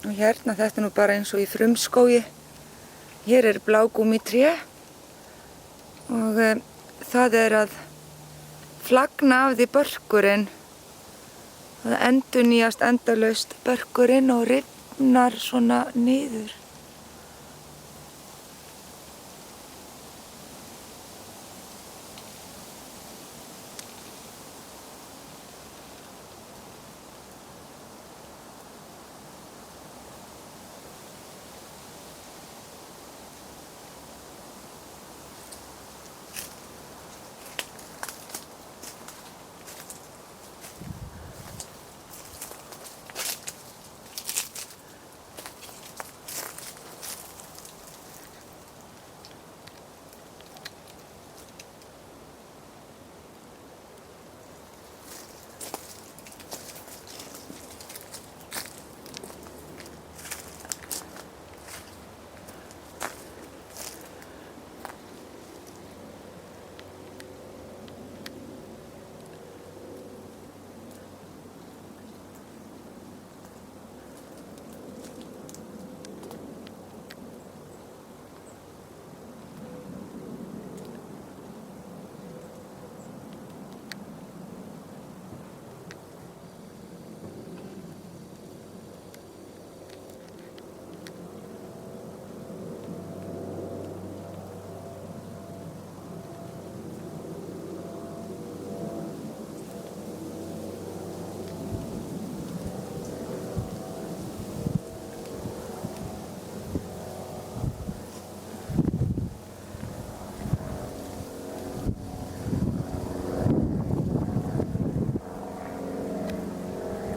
Og hérna, þetta nú bara eins og í frumskógi. Hér blágúmítré og það að flagna af því börkurinn. Það endurnýjast endalaust börkurinn og rifnar svona niður.